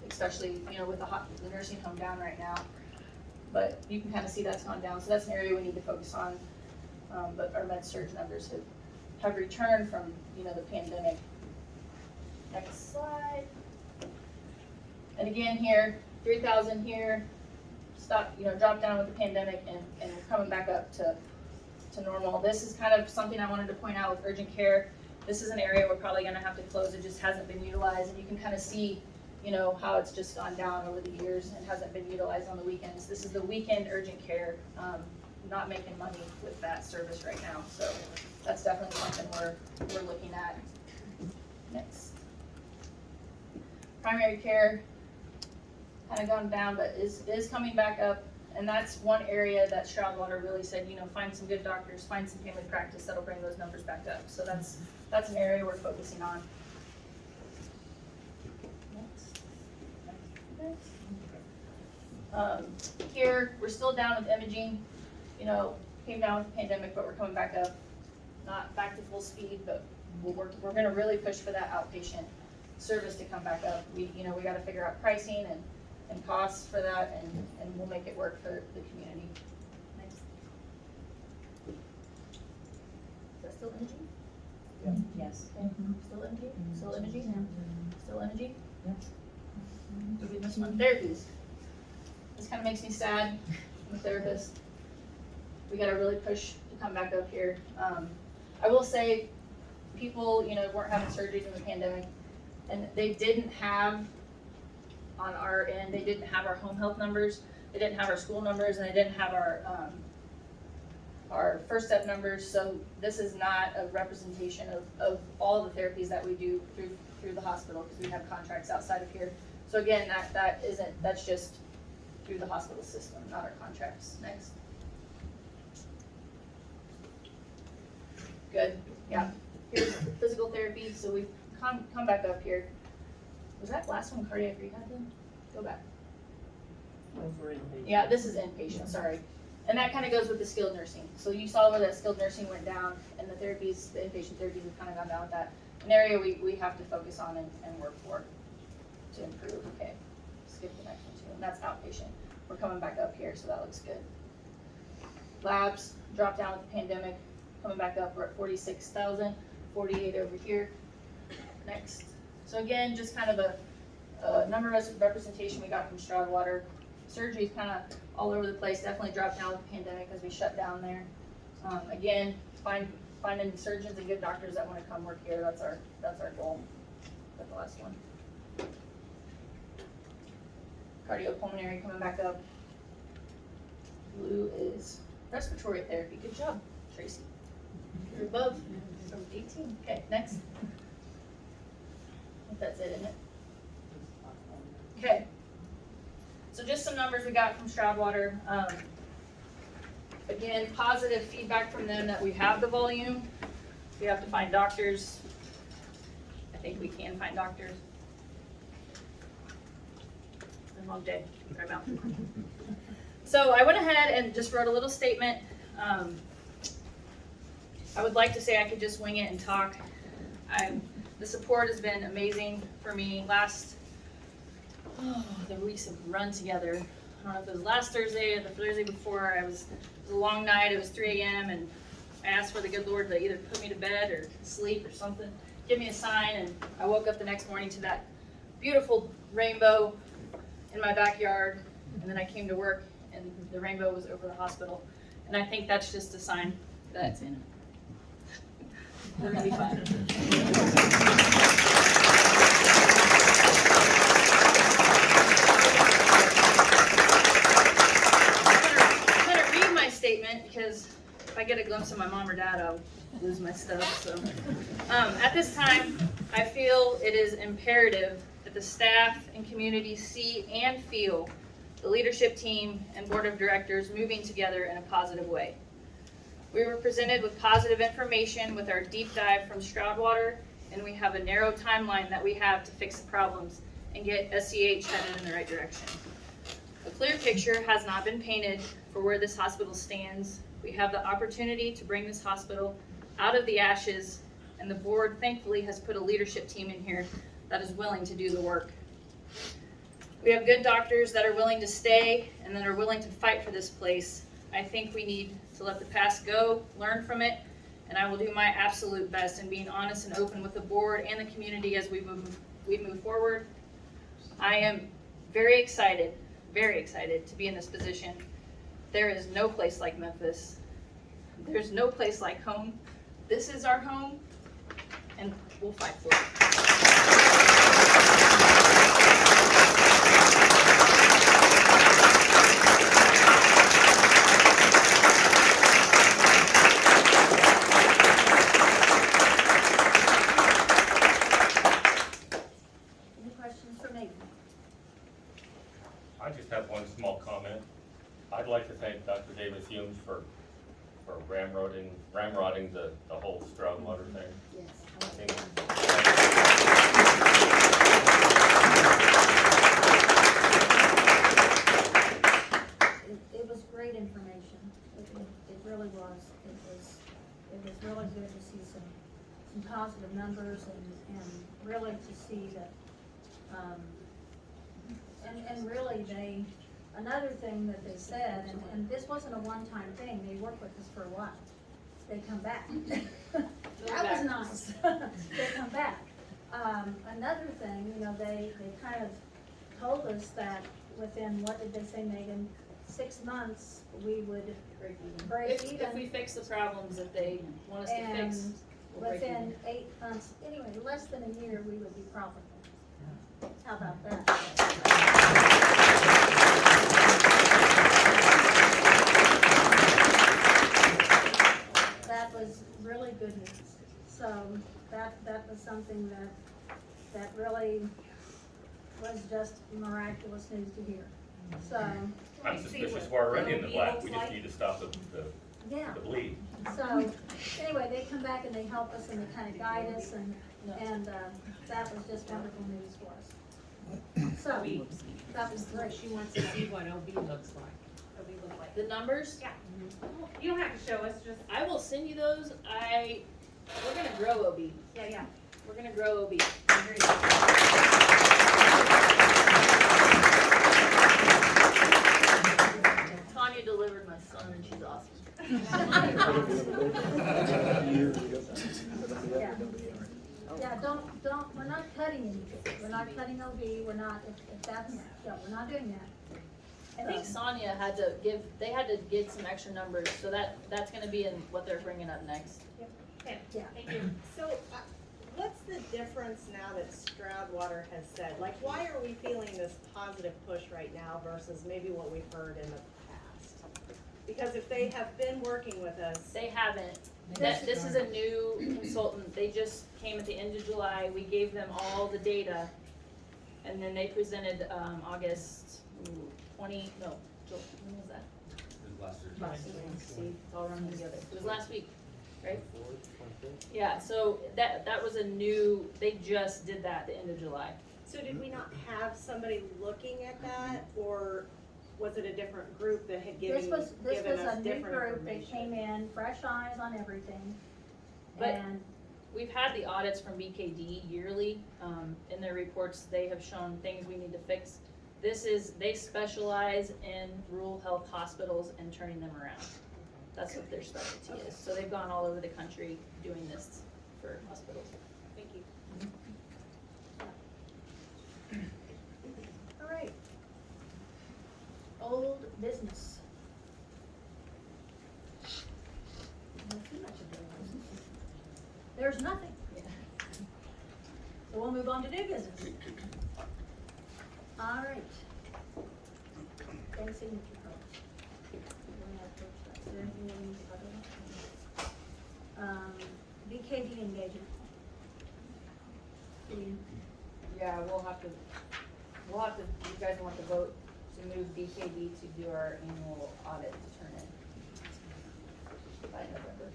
especially, you know, with the nursing home down right now. But you can kind of see that's gone down, so that's an area we need to focus on. But our med surge numbers have returned from, you know, the pandemic. Next slide. And again here, 3,000 here. Stop, you know, drop down with the pandemic and we're coming back up to normal. This is kind of something I wanted to point out with urgent care. This is an area we're probably gonna have to close. It just hasn't been utilized, and you can kind of see, you know, how it's just gone down over the years and hasn't been utilized on the weekends. This is the weekend urgent care, not making money with that service right now. So that's definitely something we're looking at. Next. Primary care, kind of gone down, but is coming back up, and that's one area that Stroudwater really said, you know, find some good doctors, find some family practice that'll bring those numbers back up. So that's an area we're focusing on. Here we're still down with imaging. You know, came down with the pandemic, but we're coming back up. Not back to full speed, but we're going to really push for that outpatient service to come back up. We got to figure out pricing and costs for that, and we'll make it work for the community. Next. Is that still imaging? Yeah. Yes. Okay. Still imaging? Still imaging? Still imaging? Did we miss one? Therapies. This kind of makes me sad. I'm a therapist. We got to really push to come back up here. I will say, people, you know, weren't having surgeries in the pandemic, and they didn't have on our end. They didn't have our home health numbers, they didn't have our school numbers, and they didn't have our first step numbers. So this is not a representation of all the therapies that we do through the hospital, because we have contracts outside of here. So again, that's just through the hospital system, not our contracts. Next. Good, yeah. Here's physical therapy, so we come back up here. Was that last one cardiac rehab then? Go back. Yeah, this is inpatient, sorry. And that kind of goes with the skilled nursing. So you saw where that skilled nursing went down, and the therapies, the inpatient therapies have kind of gone down with that. An area we have to focus on and work for to improve. Okay, skip the next one too, and that's outpatient. We're coming back up here, so that looks good. Labs dropped down with the pandemic, coming back up. We're at 46,000, 48 over here. Next. So again, just kind of a number of representation we got from Stroudwater. Surgery's kind of all over the place. Definitely dropped down with the pandemic as we shut down there. Again, finding surgeons and good doctors that want to come work here. That's our goal. That's the last one. Cardiopulmonary coming back up. Blue is respiratory therapy. Good job, Tracy. You're above from 18. Okay, next. I think that's it, isn't it? Okay. So just some numbers we got from Stroudwater. Again, positive feedback from them that we have the volume. We have to find doctors. I think we can find doctors. It's been a long day. Sorry about that. So I went ahead and just wrote a little statement. I would like to say I could just wing it and talk. The support has been amazing for me. The weeks have run together. I don't know if it was last Thursday or the Thursday before. It was a long night. It was 3 a.m. and I asked for the good Lord to either put me to bed or sleep or something, give me a sign, and I woke up the next morning to that beautiful rainbow in my backyard, and then I came to work and the rainbow was over the hospital. And I think that's just a sign that we're gonna be fine. Statement, because if I get a glimpse of my mom or dad, I'll lose my stuff. So at this time, I feel it is imperative that the staff and community see and feel the leadership team and board of directors moving together in a positive way. We were presented with positive information with our deep dive from Stroudwater, and we have a narrow timeline that we have to fix the problems and get SCH headed in the right direction. A clear picture has not been painted for where this hospital stands. We have the opportunity to bring this hospital out of the ashes, and the board thankfully has put a leadership team in here that is willing to do the work. We have good doctors that are willing to stay and that are willing to fight for this place. I think we need to let the past go, learn from it, and I will do my absolute best in being honest and open with the board and the community as we move forward. I am very excited to be in this position. There is no place like Memphis. There's no place like home. This is our home, and we'll fight for it. Any questions for me? I just have one small comment. I'd like to thank Dr. Davis Humes for ramrodding the whole Stroudwater thing. Yes. I think It was great information. It really was. It was really good to see some positive numbers and really to see that, and really another thing that they said, and this wasn't a one-time thing, they worked with us for a while. They come back. That was nice. They come back. Another thing, they kind of told us that within, what did they say, Megan? 6 months, we would break even. If we fix the problems that they want us to fix, And we'll break even. within 8 months, anyway, less than a year, we would be profitable. How about that? That was really good news. So that was something that really was just miraculous news to hear. So, I'm suspicious we're already in the black, we just need to stop yeah. the bleed. So, anyway, they come back and they help us and they kind of guide us and that was just wonderful news for us. So, that was great. She wants to see what OB looks like. What we look like. The numbers? Yeah. You don't have to show us, just, I will send you those. We're gonna grow OB. yeah. We're gonna grow OB. Tanya delivered my son and she's awesome. Yeah, don't, we're not cutting anything. We're not cutting OB, we're not, if that's, yeah, we're not doing that. I think Sonia had to get some extra numbers, so that's gonna be in what they're bringing up next. Okay, Yeah. thank you. So, what's the difference now that Stroudwater has said? Like, why are we feeling this positive push right now versus maybe what we've heard in the past? Because if they have been working with us. They haven't. This is a new consultant. They just came at the end of July. We gave them all the data. And then they presented, August 20, no, when was that? It was last year. Last week. See, it's all running together. It was last week, right? Yeah, so that was a new, they just did that at the end of July. So did we not have somebody looking at that, or was it a different group that had given This was us a new different group that information? came in, fresh eyes on everything. But- And We've had the audits from BKD yearly. In their reports, they have shown things we need to fix. They specialize in rural health hospitals and turning them around. That's what their specialty is. So they've gone all over the country doing this for hospitals. Thank you. all right. Old business. Not too much of old business. There's nothing. So we'll move on to new business. All right. Bank signature cards. Is there anything we need to talk about? BKD engagement. Yeah, we'll have to, you guys want to vote to move BKD to do our annual audit to turn in by November.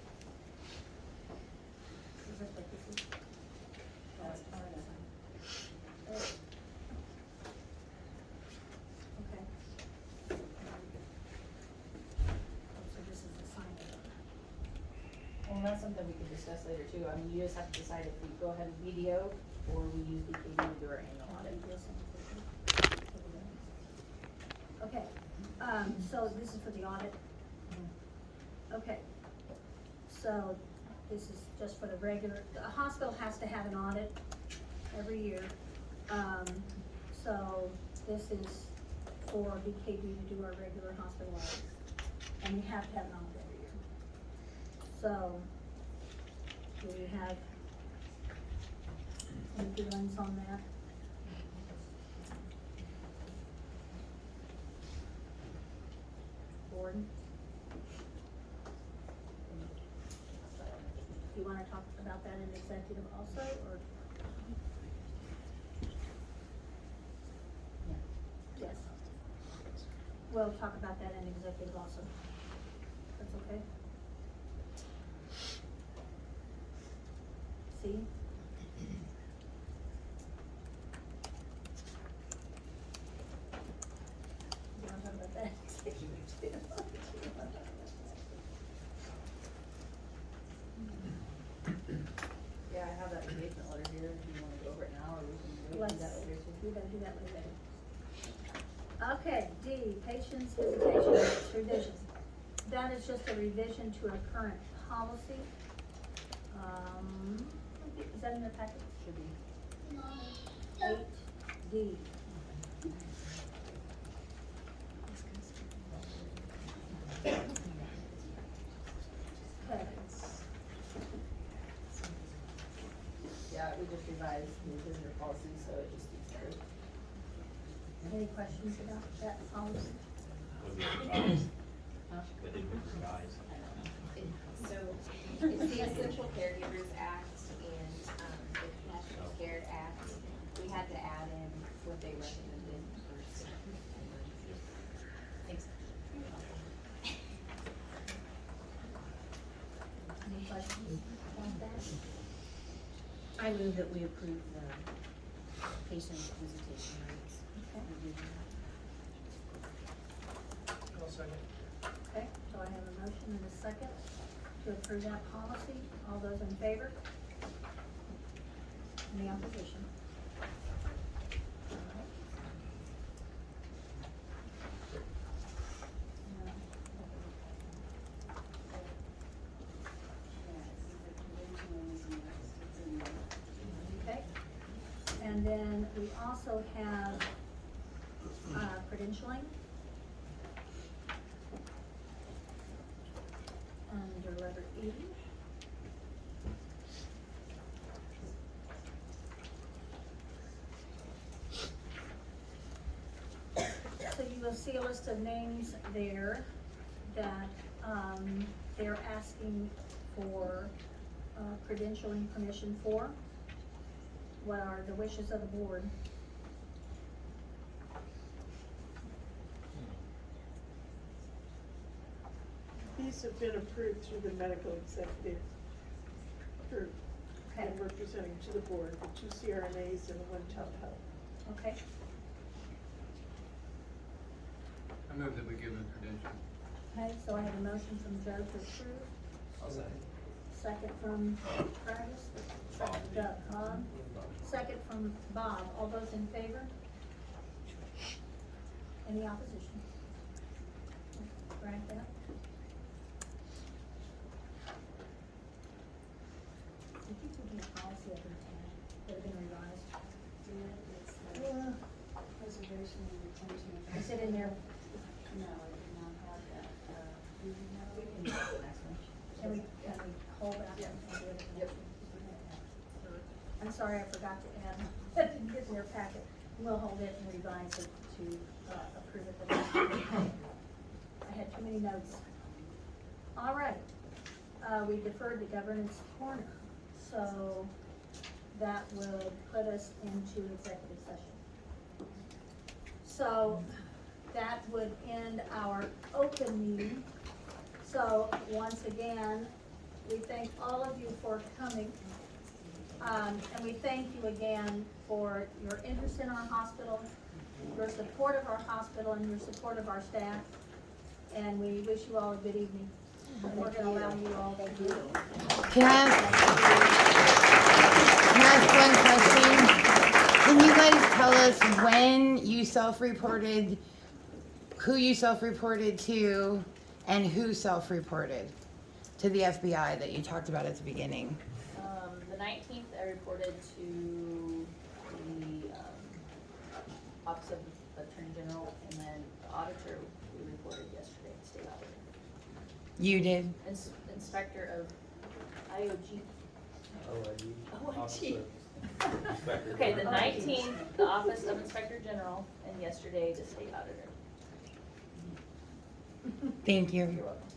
Is this what this is? That's part of it. Okay. So this is the sign. Well, that's something we could discuss later too. I mean, you just have to decide if we go ahead and BDO or we use BKD to do our annual audit. Okay, so this is for the audit? Okay, so this is just for the regular, the hospital has to have an audit every year. So this is for BKD to do our regular hospital audit. And we have to have an audit every year. So, do we have any feelings on that? Board? Do you wanna talk about that in executive also, or? Yes. We'll talk about that in executive also. That's okay? See? You wanna talk about that in executive too? Yeah, I have that engagement letter here. Do you wanna go over it now or we can wait and do that later too? We gotta do that later. Okay, D, patient's visitation revision. That is just a revision to a current policy. Is that in the packet? Should be. 8D. Okay, Yeah, we just revised the visitor policy, so it just needs to Any questions about that policy? Was it revised? But did we revise? So, it's the Essential Caregivers Act and, the National Care Act. We had to add in what they recommended first. Thanks. Any questions about that? I move that we approve the patient visitation rates. I'll second. Okay, so I have a motion and a second to approve that policy. All those in favor? Any opposition? Okay, and then we also have, credentialing. Under letter E. So you will see a list of names there that, they're asking for, credentialing permission for. What are the wishes of the board? These have been approved through the medical executive group. Okay. And we're presenting to the board, the 2 CRNAs and the 1 telehealth. Okay, I move that we give them credentials. okay, so I have a motion from Joe to approve, I'll second. second from Travis, Bob, second from Bob. All those in favor? Any opposition? Grant that. Did you put the policy up in tab, that have been revised? Preservation and retention of. Is it in there? No, I did not have that, we can do the next one. Can we hold that? Yeah. and do it? Yep. I'm sorry, I forgot to add, that didn't get in your packet. We'll hold it and revise it to, approve it the next time. I had too many notes. All right, we deferred the governance corner, so that would put us into executive session. So that would end our open meeting. So once again, we thank all of you for coming. And we thank you again for your interest in our hospital, your support of our hospital, and your support of our staff. And we wish you all a good evening. And we're gonna allow you all to do. Can I ask one question? Can you guys tell us when you self-reported, who you self-reported to, and who self-reported to the FBI that you talked about at the beginning? The 19th, I reported to the Office of the Attorney General, and then the auditor, we reported yesterday, state auditor. You did? Inspector of IOG. OIG. Okay, the 19th, the Office of Inspector General, and yesterday, the state auditor. Thank you. You're welcome.